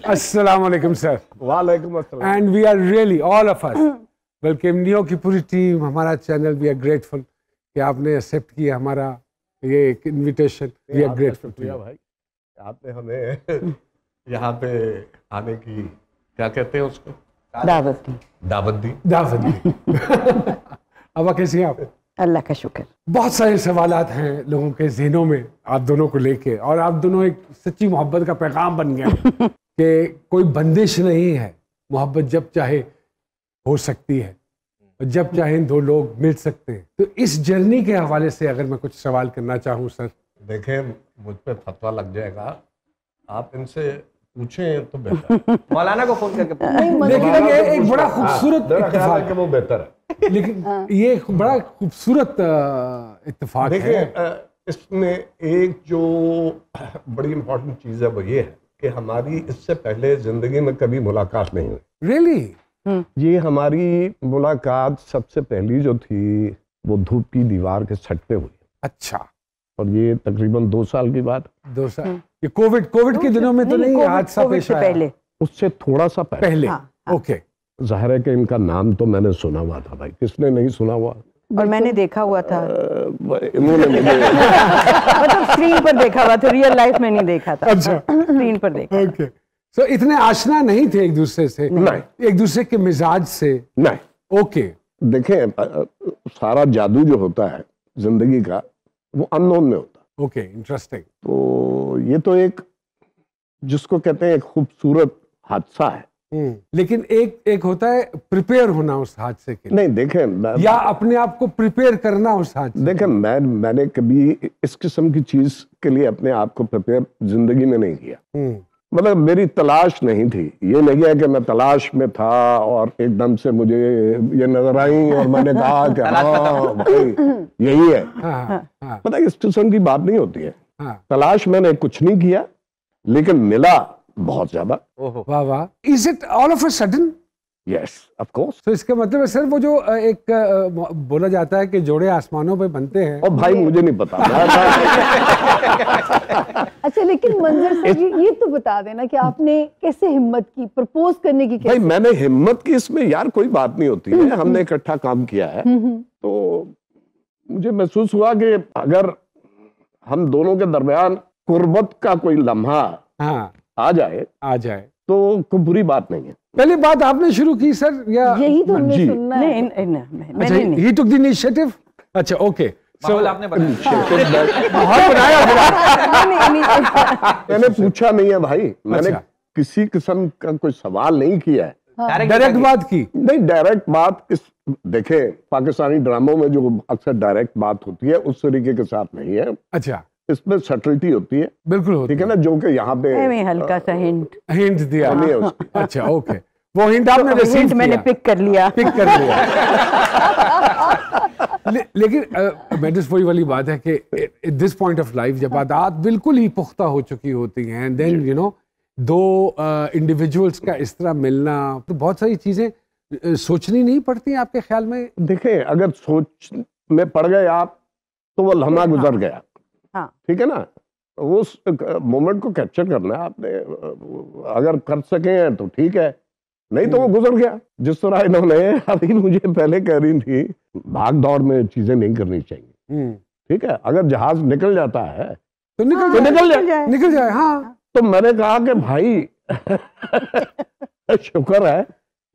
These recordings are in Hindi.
अस्सलाम वालेकुम सर। वालेकुम अस्सलाम। And we are really all of us, बल्कि एमनियो की पूरी टीम, हमारा चैनल, वी आर ग्रेटफुल कि आपने एक्सेप्ट किया हमारा ये एक invitation. We are grateful to you भाई, आपने हमें यहाँ पे आने की क्या कहते हैं उसको, दावत दी। अब कैसी हैं आप? अल्लाह का शुक्र। बहुत सारे सवालात हैं लोगों के ज़हनों में आप दोनों को लेके, और आप दोनों एक सच्ची मोहब्बत का पैगाम बन गया कि कोई बंदिश नहीं है, मोहब्बत जब चाहे हो सकती है, और जब चाहे दो लोग मिल सकते हैं। तो इस जर्नी के हवाले से अगर मैं कुछ सवाल करना चाहूँ सर। देखें, मुझ पे फतवा लग जाएगा, आप इनसे पूछें तो बेहतर। मौलाना को फोन करके लेकिन ये एक बड़ा खूबसूरत इत्तेफाक है, वो बेहतर है। लेकिन ये एक बड़ा खूबसूरत इत्तेफाक है। देखिए, इसमें एक जो बड़ी इम्पोर्टेंट चीज़ है वो ये है कि हमारी इससे पहले जिंदगी में कभी मुलाकात नहीं हुई। रियली? ये हमारी मुलाकात सबसे पहली जो थी वो धूप की दीवार के छत पे हुई। अच्छा। और ये तकरीबन 2 साल की बात। 2 साल? ये कोविड के दिनों में तो नहीं, हादसा पेश आया पहले, उससे थोड़ा सा पहले। ओके। जाहिर है कि इनका नाम तो मैंने सुना हुआ था भाई, किसने नहीं सुना हुआ? और मैंने देखा हुआ था, इन्होंने मुझे मतलब स्क्रीन पर देखा हुआ था, रियल लाइफ में नहीं देखा था। अच्छा। स्क्रीन पर देखा। ओके। सो इतने आशना नहीं थे एक दूसरे से? नहीं। एक दूसरे के मिजाज से? नहीं। ओके। देखें, सारा जादू जो होता है जिंदगी का वो अननोन में होता है। Okay, interesting. तो ये तो एक जिसको कहते हैं एक खूबसूरत हादसा है। लेकिन एक होता है प्रिपेयर होना उस हादसे के लिए। नहीं, देखें, या अपने आप को प्रिपेयर करना उस हादसे। देखें, मैंने कभी इस किस्म की चीज के लिए अपने आप को प्रिपेयर जिंदगी में नहीं किया। मतलब मेरी तलाश नहीं थी। ये नहीं है कि मैं तलाश में था और एकदम से मुझे ये नजर आई और मैंने कहा कि हाँ भाई यही है। पता है, इस किस्म की बात नहीं होती है। तलाश मैंने कुछ नहीं किया, लेकिन मिला बहुत ज्यादा। वाह वाह। Is it all of a sudden? Yes, of course. तो इसका मतलब है सर, वो जो एक बोला जाता है कि जोड़े आसमानों पे बनते हैं। और भाई मुझे नहीं पता। अच्छा, लेकिन मंजर से ये तो बता देना कि आपने कैसे हिम्मत की प्रपोज करने की? भाई मैंने हिम्मत की, इसमें यार कोई बात नहीं होती है। हमने इकट्ठा काम किया है, तो मुझे महसूस हुआ कि अगर हम दोनों के दरमियान कुर्बत का कोई लम्हा आ जाए तो कोई बुरी बात नहीं है। पहली बात आपने शुरू की सर, या यही तो हमने सुनना है? नहीं, ही टुक द इनिशिएटिव। अच्छा, ओके। माहौल आपने बनाया। मैंने पूछा नहीं है भाई, मैंने किसी किस्म का कोई सवाल नहीं किया है। डायरेक्ट बात की? नहीं, डायरेक्ट बात देखे पाकिस्तानी ड्रामों में जो अक्सर डायरेक्ट बात होती है उस तरीके के साथ नहीं है। अच्छा। इसमें सटलिटी होती है। बिल्कुल होती है। ठीक है ना, जो कि यहाँ पे हल्का सा हिंट दिया। अच्छा, ओके। वो हिंट आपने रिसीव किया? मैंने पिक कर लिया। लेकिन मैडम, वही वाली बात है कि at this point of life जब आदत बिल्कुल ही पुख्ता हो चुकी होती हैं, एंड देन यू नो दो इंडिविजुअल्स का इस तरह मिलना, तो बहुत सारी चीजें सोचनी नहीं पड़ती आपके ख्याल में? देखें, अगर सोच में पड़ गए आप तो वो लम्हा गुजर गया। ठीक है ना, उस मोमेंट को कैप्चर करना है आपने। अगर कर सके हैं तो ठीक है, नहीं तो वो गुजर गया। जिस तरह इन्होंने अभी मुझे पहले कह रही थी, भाग दौड़ में चीजें नहीं करनी चाहिए। ठीक है, अगर जहाज निकल जाता है तो निकल जाए। हाँ, तो मैंने कहा कि भाई शुक्र है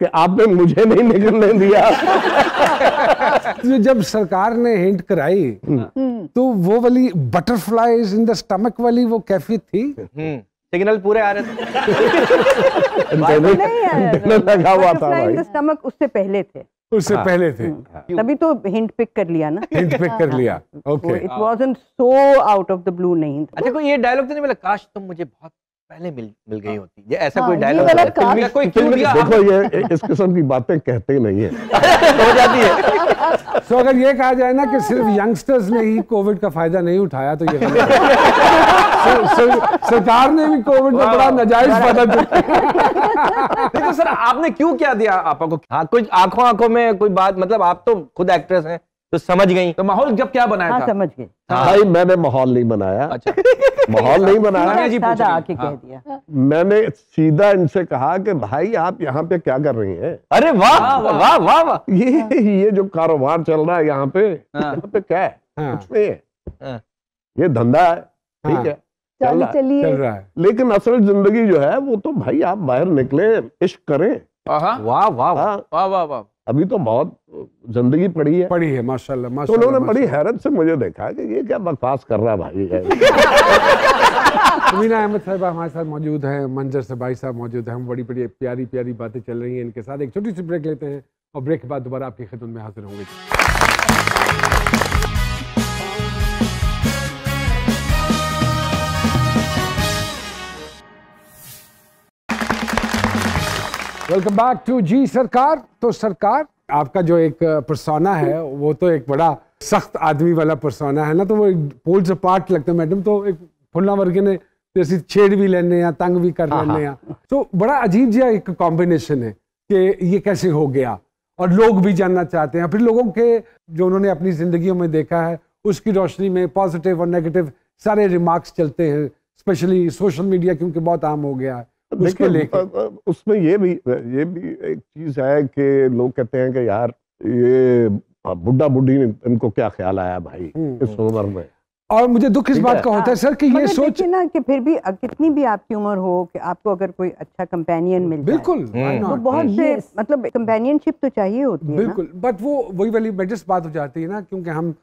कि आपने मुझे नहीं निकलने दिया। जब सरकार ने हिंट कराई तो वो वाली बटरफ्लाइज इन द स्टमक वाली वो कैफियत थी? सिग्नल पूरे आ रहे थे। लगा हुआ था भाई। स्टमक उससे पहले थे। उससे पहले थे, तभी तो हिंट पिक कर लिया ना। हिंट पिक कर लिया। Okay. It wasn't so out of the blue नहीं। अच्छा, कोई ये डायलॉग तो नहीं मिला, काश तुम मुझे बहुत पहले मिल गई होती? ये ऐसा कोई ये डायलॉग कोई क्यों दिया? देखो, ये इस किस्म की बातें कहते नहीं है। हो जाती है। तो अगर ये कहा जाए ना कि सिर्फ यंगस्टर्स ने ही कोविड का फायदा नहीं उठाया तो ये सरकार ने भी कोविड का बड़ा नाजायज फायदा उठाया। तो सर, आपने क्यों क्या दिया आपा को? हाँ, कुछ आंखों में कोई बात, मतलब आप तो खुद एक्ट्रेस हैं, तो समझ गई। तो माहौल जब क्या बनाया हाँ था? समझ गए। भाई मैंने माहौल नहीं बनाया। अच्छा। माहौल नहीं बनाया। तानिया जी पूछ सादा रही। आके कह हाँ। दिया। मैंने सीधा इनसे कहा कि भाई आप यहाँ पे क्या कर रही हैं? अरे वाह वाह वाह वाह। ये जो कारोबार चल रहा है यहाँ पे, हाँ। यहाँ पे क्या है? हाँ। कुछ नहीं है। हाँ। ये धंधा है, ठीक हाँ। है, चल रहा है। चल चलिए रहा है। लेकिन असल जिंदगी जो है वो तो भाई आप बाहर निकले, इश्क करें। आहा, वाह वाह वाह। हाँ, वाह वाह वाह। अभी तो बहुत जिंदगी पड़ी है। पढ़ी है माशाल्लाह तो माशाल्लाह। उन्होंने बड़ी हैरत से मुझे देखा कि ये क्या बकवास कर रहा भाई है। समीना अहमद साहब हमारे साथ मौजूद हैं, मंजर से भाई साहब मौजूद हैं। हम बड़ी बड़ी प्यारी प्यारी बातें चल रही हैं इनके साथ। एक छोटी सी ब्रेक लेते हैं और ब्रेक के बाद दोबारा आपकी खिदमत में हाजिर होंगे। वेलकम बैक टू जी सरकार। तो सरकार, आपका जो एक पर्सोना है वो तो एक बड़ा सख्त आदमी वाला पर्सोना है ना, तो वो पोल्स अपार्ट लगता है। मैडम तो एक फुल्ला वर्गे ने जैसे छेड़ भी लेने या तंग भी कर लेने या, तो बड़ा अजीब जिहा एक कॉम्बिनेशन है कि ये कैसे हो गया, और लोग भी जानना चाहते हैं। फिर लोगों के जो उन्होंने अपनी जिंदगियों में देखा है उसकी रोशनी में पॉजिटिव और नेगेटिव सारे रिमार्क्स चलते हैं, स्पेशली सोशल मीडिया क्योंकि बहुत आम हो गया है उसको लेके। उसमें ये भी एक चीज है कि लोग कहते हैं कि यार ये बुढ़ा बुढ़ी इनको क्या ख्याल आया भाई इस उम्र में। और मुझे दुख इस ठीक बात है। का होता है सर कि ये मगर सोच देखिए ना कि फिर भी कितनी भी आपकी उम्र हो कि आपको अगर कोई अच्छा कंपेनियन मिल जाए, बिल्कुल why तो not? बहुत से Yes. मतलब कंपेनियनशिप तो चाहिए होती है ना। बिल्कुल, बट वो वही वाली बेस्ट बात हो जाती है ना, क्योंकि हम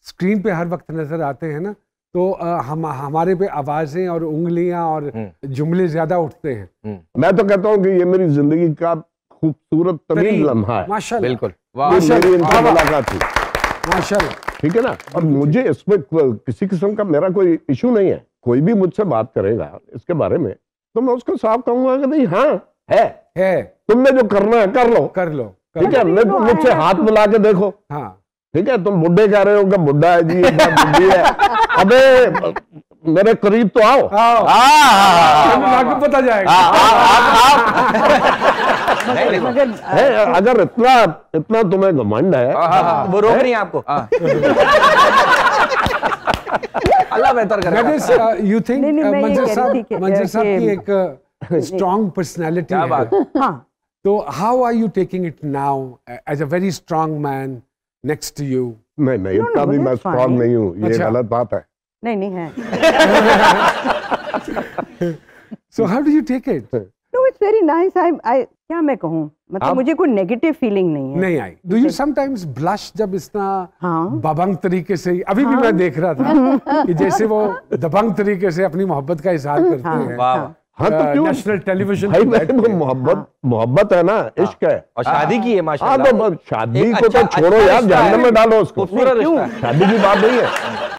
स्क्रीन पे हर वक्त नजर आते हैं ना, तो हम हमारे पे आवाजें और उंगलियां और जुमले ज्यादा उठते हैं। मैं तो कहता हूँ कि ये मेरी जिंदगी का खूबसूरत तरीन तरीन लम्हा है। माशाल्लाह बिल्कुल। वाह। ये मेरी इनसे मुलाकात थी, माशाल्लाह। ठीक है ना। और मुझे इसमें किसी किस्म का मेरा कोई इशू नहीं है। कोई भी मुझसे बात करेगा इसके बारे में तो मैं उसको साफ कहूंगा कि भाई हाँ है, तुमने जो करना है कर लो, कर लो ठीक है। मुझसे हाथ मिला के देखो, हाँ ठीक है। तुम बुड्ढे कह रहे हो कि बुड्ढा है जी, ये बात बुड्ढी है। अबे मेरे करीब तो आओ। आपको पता जाएगा। मगर है, अगर इतना तुम्हें घमंड है, वो रोक रही है आपको। अल्लाह बेहतर करे। यू थिंक नहीं, मैं ये मंजर कह रही थी कि- साहब की कि- एक स्ट्रॉन्ग पर्सनैलिटी क्या बात है, हाँ, तो how are you taking it now as a very strong man next to you? नहीं इतना भी मैं that's स्ट्रॉन्ग fine. नहीं हूँ, ये अच्छा। गलत बात है। नहीं है। So how do you take it? No it's very nice. I क्या मैं कहूँ, मतलब आप- मुझे कोई नेगेटिव फीलिंग नहीं है। नहीं आई। डू यू समटाइम्स ब्लश जब इस तरह हाँ। दबंग तरीके से, अभी भी मैं देख रहा था कि जैसे वो दबंग तरीके से अपनी मोहब्बत का इजहार करते हैं वाह वाह। हाँ तो क्यों नेशनल टेलीविजन भाई, वो मोहब्बत है ना, इश्क है। और शादी की है हाँ माशाल्लाह। तो शादी एक को तो अच्छा छोड़ो यार, रिश्ता है। जहन्नम में डालो उसको। खूबसूरत रिश्ता है। शादी की बात नहीं है।